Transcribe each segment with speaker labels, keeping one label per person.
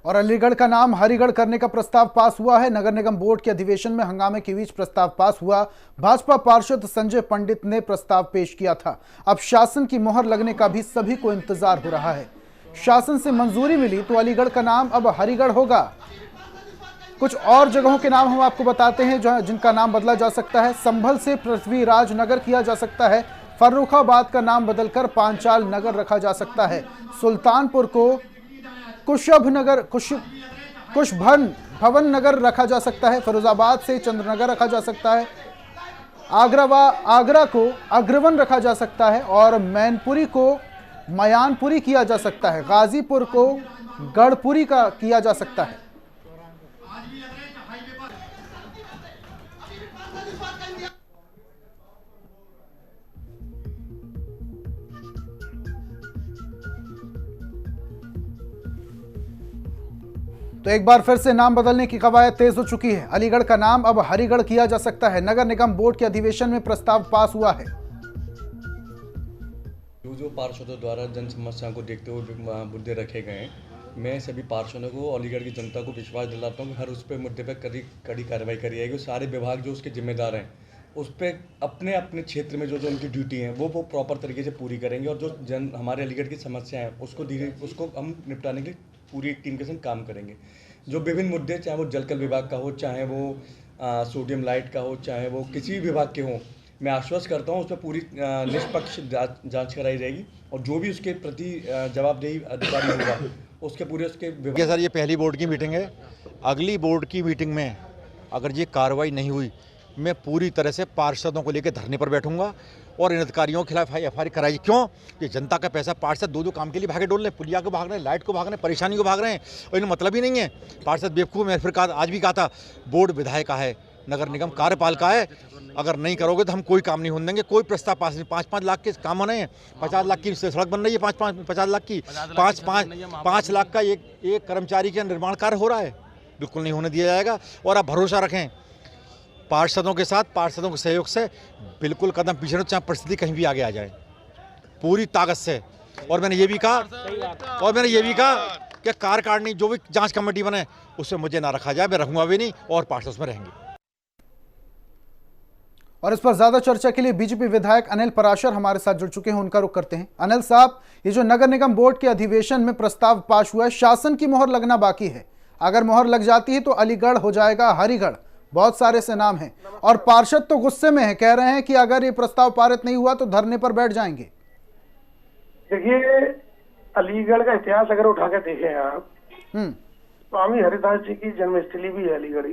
Speaker 1: और अलीगढ़ का नाम हरिगढ़ करने का प्रस्ताव पास हुआ है। नगर निगम बोर्ड के अधिवेशन में हंगामे के बीच प्रस्ताव पास हुआ। भाजपा पार्षद संजय पंडित ने प्रस्ताव पेश किया था। अब शासन की मोहर लगने का भी सभी को इंतजार हो रहा है। शासन से मंजूरी मिली तो अलीगढ़ का नाम अब हरिगढ़ होगा। कुछ और जगहों के नाम हम आपको बताते हैं जो जिनका नाम बदला जा सकता है। संभल से पृथ्वीराज नगर किया जा सकता है। फर्रुखाबाद का नाम बदलकर पांचाल नगर रखा जा सकता है। सुल्तानपुर को कुशभन भवन नगर रखा जा सकता है। फिरोजाबाद से चंद्रनगर रखा जा सकता है। आगरा को अग्रवन रखा जा सकता है और मैनपुरी को मयानपुरी किया जा सकता है। गाजीपुर को गढ़पुरी का किया जा सकता है। तो एक बार फिर से नाम बदलने की कवायद तेज हो चुकी है। अलीगढ़ का नाम अब हरिगढ़ किया जा सकता है। नगर निगम बोर्ड के अधिवेशन में प्रस्ताव पास हुआ है।
Speaker 2: जो पार्षदों द्वारा जन समस्याओं को देखते हुए मुद्दे रखे गए हैं, मैं सभी पार्षदों को अलीगढ़ की जनता को विश्वास दिलाता हूँ कि हर उस पर मुद्दे पर कड़ी कार्रवाई करी जाएगी। सारे विभाग जो उसके जिम्मेदार हैं उस पर अपने अपने क्षेत्र में जो उनकी ड्यूटी है वो प्रॉपर तरीके से पूरी करेंगे और जो हमारे अलीगढ़ की समस्या है उसको हम निपटाने के लिए पूरी टीम के संग काम करेंगे। जो विभिन्न मुद्दे, चाहे वो जलकल विभाग का हो, चाहे वो सोडियम लाइट का हो, चाहे वो किसी भी विभाग के हों, मैं आश्वस्त करता हूँ उस पर पूरी निष्पक्ष जांच कराई जाएगी और जो भी उसके प्रति जवाबदेही अधिकारी होगा उसके पूरे उसके
Speaker 3: सर, ये पहली बोर्ड की मीटिंग है। अगली बोर्ड की मीटिंग में अगर ये कार्रवाई नहीं हुई, मैं पूरी तरह से पार्षदों को लेकर धरने पर बैठूंगा और इन अधिकारियों के खिलाफ एफआईआर कराई। क्यों? कि जनता का पैसा पार्षद दो काम के लिए भागे डोल रहे हैं, पुलिया को भाग रहे हैं, लाइट को भाग रहे हैं, परेशानी को भाग रहे हैं और इन्हें मतलब ही नहीं है। पार्षद बेवकूफ़। मैं फिर आज भी कहा था, बोर्ड विधायक का है, नगर निगम कार्यपालिका है। अगर नहीं करोगे तो हम कोई काम नहीं होने देंगे। कोई प्रस्ताव पास नहीं। 5-5 लाख के काम होने हैं। 50 लाख की सड़क बन रही है, 50 लाख की 5 लाख का एक कर्मचारी का निर्माण कार्य हो रहा है। बिल्कुल नहीं होने दिया जाएगा। और आप भरोसा रखें पार्षदों के साथ, पार्षदों के सहयोग से बिल्कुल कदम पीछे, चाहे परिस्थिति कहीं भी आगे आ जाए, पूरी ताकत से। और मैंने ये भी कहा कि कार्यकारिणी जो भी जांच कमेटी बने उसमें मुझे ना रखा जाए। मैं रहूंगा भी नहीं और पार्षद उसमें रहेंगे।
Speaker 1: और इस पर ज्यादा चर्चा के लिए बीजेपी विधायक अनिल पराशर हमारे साथ जुड़ चुके हैं। उनका रुख करते हैं। अनिल साहब, ये जो नगर निगम बोर्ड के अधिवेशन में प्रस्ताव पास हुआ है, शासन की मोहर लगना बाकी है। अगर मोहर लग जाती है तो अलीगढ़ हो जाएगा हरिगढ़। बहुत सारे से नाम हैं और पार्षद तो गुस्से में है, कह रहे हैं कि अगर ये प्रस्ताव पारित नहीं हुआ तो धरने पर बैठ जाएंगे।
Speaker 4: देखिए, अलीगढ़ का इतिहास अगर उठा के देखें आप, स्वामी हरिदास जी की जन्मस्थली भी है अलीगढ़,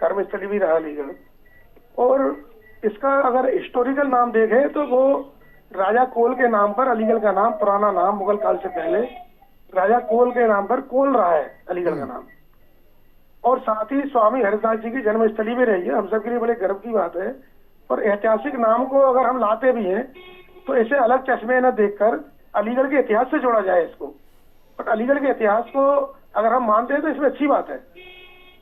Speaker 4: कर्मस्थली भी रहा अलीगढ़। और इसका अगर हिस्टोरिकल नाम देखें तो वो राजा कोल के नाम पर अलीगढ़ का नाम, पुराना नाम मुगल काल से पहले राजा कोल के नाम पर कोल रहा है अलीगढ़ का नाम। और साथ ही स्वामी हरिदास जी की जन्मस्थली भी रही है। हम सबके लिए बड़े गर्व की बात है। और ऐतिहासिक नाम को अगर हम लाते भी हैं तो इसे अलग चश्मे न देखकर अलीगढ़ के इतिहास से जोड़ा जाए इसको। पर अलीगढ़ के इतिहास को अगर हम मानते हैं तो इसमें अच्छी बात है।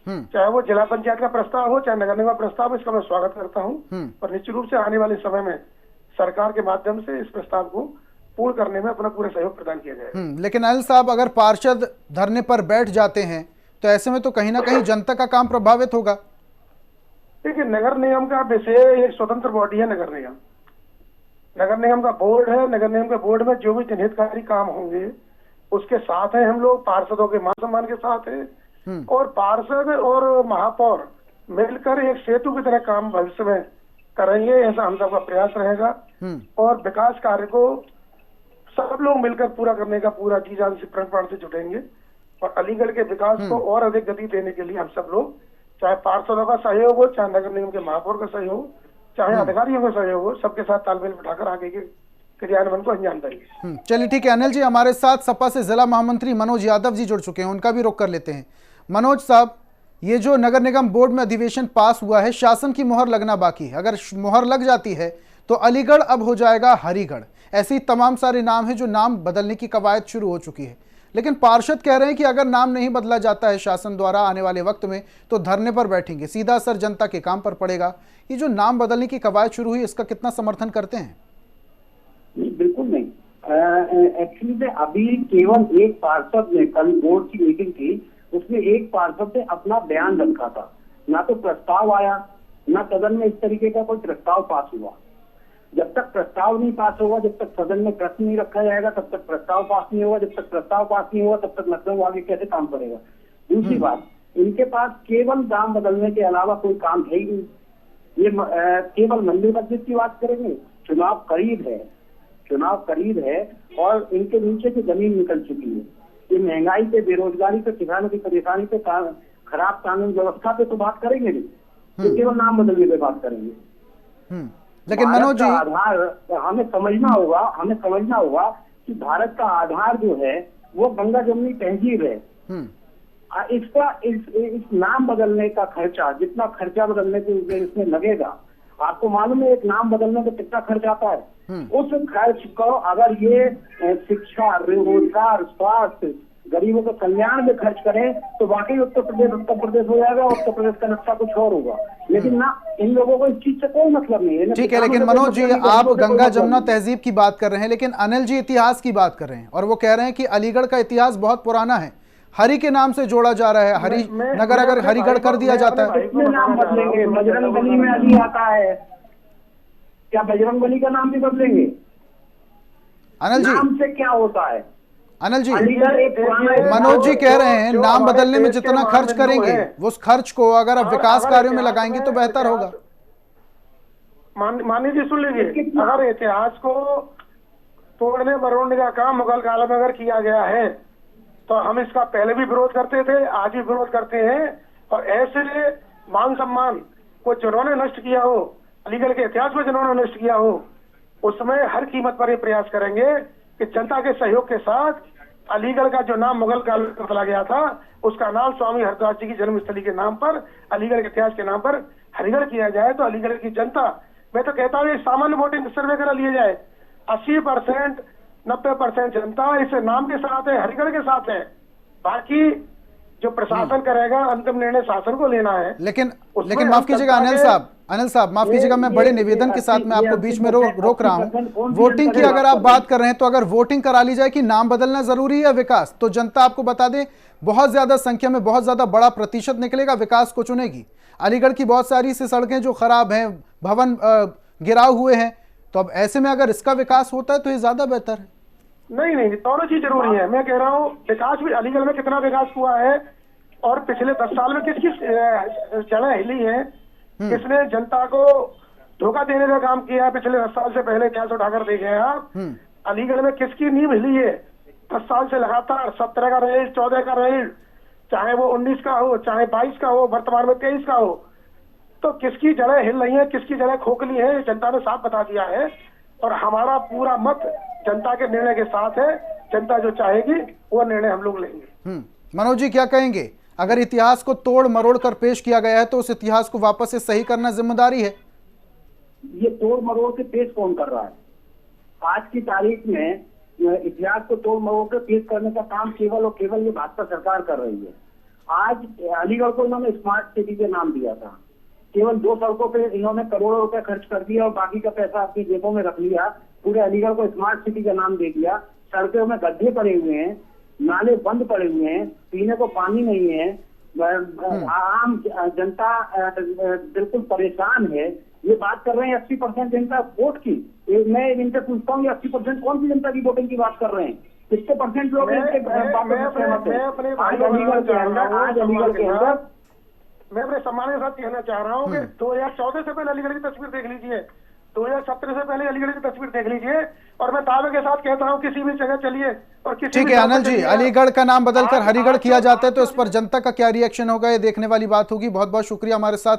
Speaker 4: चाहे वो जिला पंचायत का प्रस्ताव हो, चाहे नगर निगम प्रस्ताव, इसका मैं स्वागत करता हूँ। और निश्चित रूप से आने वाले समय में सरकार के माध्यम से इस प्रस्ताव को पूर्ण करने में अपना पूरा सहयोग प्रदान किया जाएगा।
Speaker 1: लेकिन अनिल साहब, अगर पार्षद धरने पर बैठ जाते हैं तो ऐसे में तो कहीं ना कहीं जनता का काम प्रभावित होगा।
Speaker 4: देखिए, नगर निगम का विषय एक स्वतंत्र बॉडी है। नगर निगम का बोर्ड है। नगर निगम के बोर्ड में जो भी जनहितकारी काम होंगे उसके साथ हैं हम लोग, पार्षदों के मान सम्मान के साथ हैं। और पार्षद और महापौर मिलकर एक सेतु की तरह काम भविष्य में करेंगे, ऐसा हम सबका प्रयास रहेगा। और विकास कार्य को सब लोग मिलकर पूरा करने का पूरा जी जान से प्रण से जुटेंगे। और अलीगढ़ के विकास को और अधिक गति देने के लिए हम सब लोग, चाहे पार्षदों का सहयोग हो, चाहे नगर निगम के महापौर का सहयोग, चाहे अधिकारियों का सहयोग हो, सबके साथ तालमेल बिठाकर आगे के क्रियान्वयन को अंजाम देंगे।
Speaker 1: चलिए ठीक है अनिल जी, हमारे साथ सपा से जिला महामंत्री मनोज यादव जी जुड़ चुके हैं। उनका भी रुख कर लेते हैं। मनोज साहब, ये जो नगर निगम बोर्ड में अधिवेशन पास हुआ है, शासन की मोहर लगना बाकी है। अगर मोहर लग जाती है तो अलीगढ़ अब हो जाएगा हरिगढ़। ऐसे ही तमाम सारे नाम हैं जो नाम बदलने की कवायद शुरू हो चुकी है। लेकिन पार्षद कह रहे हैं कि अगर नाम नहीं बदला जाता है शासन द्वारा आने वाले वक्त में तो धरने पर बैठेंगे, सीधा असर जनता के काम पर पड़ेगा। ये जो नाम बदलने की कवायद शुरू हुई, इसका कितना समर्थन करते हैं?
Speaker 5: बिल्कुल नहीं। एक्चुअली में अभी केवल एक पार्षद ने, कल बोर्ड की मीटिंग थी, उसमें एक पार्षद ने अपना बयान रखा था, ना तो प्रस्ताव आया, ना सदन में इस तरीके का कोई प्रस्ताव पास हुआ। जब तक प्रस्ताव नहीं पास होगा, जब तक सदन में प्रश्न नहीं रखा जाएगा, तब तक प्रस्ताव पास नहीं होगा, जब तक प्रस्ताव पास नहीं होगा, तब तक मतलब आगे कैसे काम करेगा। दूसरी बात, इनके पास केवल नाम बदलने के अलावा कोई काम है ही नहीं। ये केवल मंडी मस्जिद की बात करेंगे। चुनाव करीब है और इनके नीचे की जमीन निकल चुकी है। ये महंगाई पे, बेरोजगारी पे, किसानों की परेशानी पे, खराब कानून व्यवस्था पे तो बात करेंगे नहीं, तो केवल नाम बदलने पे बात करेंगे।
Speaker 1: लेकिन मनोज जी,
Speaker 5: आधार हमें समझना होगा कि भारत का आधार जो है वो गंगा जमुनी तहजीब है। इस नाम बदलने का खर्चा, जितना खर्चा बदलने के इसमें लगेगा, आपको मालूम है एक नाम बदलने में कितना खर्च आता है। उस खर्च को अगर ये शिक्षा, रोजगार, स्वास्थ्य, गरीबों के कल्याण में खर्च करें तो वाकई उत्तर प्रदेश हो जाएगा। उत्तर प्रदेश का नक्शा कुछ और होगा, लेकिन ना, इन लोगों को इस चीज से कोई मतलब नहीं है।
Speaker 1: ठीक है, लेकिन मनोज जी, आप गंगा जमुना तहजीब की बात कर रहे हैं, लेकिन अनिल जी इतिहास की बात कर रहे हैं और वो कह रहे हैं कि अलीगढ़ का इतिहास बहुत पुराना है, हरि के नाम से जोड़ा जा रहा है। हरि नगर अगर हरिगढ़ कर दिया जाता है,
Speaker 5: कितने नाम बदलेंगे? बजरंग बली में अली आता है, क्या बजरंग बली का नाम भी बदलेंगे?
Speaker 1: अनिल जी,
Speaker 5: नाम से क्या होता है?
Speaker 1: अनिल जी, मनोज जी कह रहे हैं नाम बदलने में जितना खर्च करेंगे वो उस खर्च को अगर आप विकास कार्यों में लगाएंगे तो बेहतर होगा।
Speaker 4: मानी जी सुन लीजिए, अगर इतिहास को तोड़ने मरोड़ने का काम मुगल काल में अगर किया गया है तो हम इसका पहले भी विरोध करते थे, आज भी विरोध करते हैं। और ऐसे मान सम्मान को जिन्होंने नष्ट किया हो, अलीगढ़ के इतिहास में जिन्होंने नष्ट किया हो, उसमें हर कीमत पर ये प्रयास करेंगे कि जनता के सहयोग के साथ अलीगढ़ का जो नाम मुगल काल में बदला गया था, उसका नाम स्वामी हरदास जी की जन्मस्थली के नाम पर, अलीगढ़ के इतिहास के नाम पर हरिगढ़ किया जाए। तो अलीगढ़ की जनता, मैं तो कहता हूँ सामान्य वोटिंग सर्वे करा लिए जाए, 80% 90% जनता इस नाम के साथ है, हरिगढ़ के साथ है। बाकी जो प्रशासन करेगा, अंतिम निर्णय शासन को लेना है।
Speaker 1: लेकिन माफ कीजिएगा अनिल साहब माफ कीजिएगा, मैं बड़े निवेदन के साथ मैं आपको बीच में रोक रहा हूं। वोटिंग की अगर आप बात कर रहे हैं तो अगर वोटिंग करा ली जाए कि नाम बदलना जरूरी है विकास, तो जनता आपको बता दें बहुत ज्यादा संख्या में, बहुत ज्यादा बड़ा प्रतिशत निकलेगा विकास को चुनेगी। अलीगढ़ की बहुत सारी सी सड़कें जो खराब हैं, भवन गिराव हुए हैं, तो अब ऐसे में अगर इसका विकास होता है तो ये ज्यादा बेहतर है।
Speaker 4: नहीं, दोनों चीज जरूरी है। मैं कह रहा हूँ विकास भी, अलीगढ़ में कितना विकास हुआ है और पिछले 10 साल में किस किस जगह हिली है, किसने जनता को धोखा देने का काम किया है पिछले 10 साल से पहले, इतिहास उठाकर देखे हैं आप। अलीगढ़ में किसकी नींव हिली है 10 साल से लगातार? 17 का रहे, 14 का रहे, चाहे वो 19 का हो, चाहे 22 का हो, वर्तमान में 23 का हो, तो किसकी जड़ें हिल रही है, किसकी जड़ें खोखली है, जनता ने साफ बता दिया है। और हमारा पूरा मत जनता के निर्णय के साथ है। जनता जो चाहेगी वो निर्णय हम लोग लेंगे।
Speaker 1: मनोज जी क्या कहेंगे, अगर इतिहास को तोड़ मरोड़ कर पेश किया गया है तो उस इतिहास को वापस से सही करना जिम्मेदारी है?
Speaker 5: ये तोड़ मरोड़ के पेश कौन कर रहा है? आज की तारीख में इतिहास को तोड़ मरोड़ कर पेश करने का काम केवल और केवल ये भाजपा सरकार कर रही है। आज अलीगढ़ को इन्होंने स्मार्ट सिटी के नाम दिया था, केवल 2 सड़कों पे इन्होंने करोड़ों रुपए खर्च कर दिया और बाकी का पैसा अपनी जेबों में रख लिया। पूरे अलीगढ़ को स्मार्ट सिटी का नाम दे दिया। सड़कों में गड्ढे पड़े हुए हैं, नाले बंद पड़े हुए हैं, पीने को पानी नहीं है, आम जनता बिल्कुल परेशान है। ये बात कर रहे हैं 80% जनता वोट की। मैं इनसे पूछता हूँ 80% कौन सी जनता की वोटिंग की बात कर रहे हैं? कितने परसेंट लोग
Speaker 4: मैं अपने सम्मान के साथ कहना चाह रहा हूँ कि 2014 से पहले अलीगढ़ की तस्वीर देख लीजिए, 2017 से पहले अलीगढ़ की तस्वीर देख लीजिए, और मैं दावे के साथ कहता हूँ किसी भी जगह चलिए और किसी
Speaker 1: ठीक है अनिल जी, अलीगढ़ का नाम बदलकर हरिगढ़ किया जाता है तो इस पर जनता का क्या रिएक्शन होगा ये देखने वाली बात होगी। बहुत बहुत शुक्रिया हमारे साथ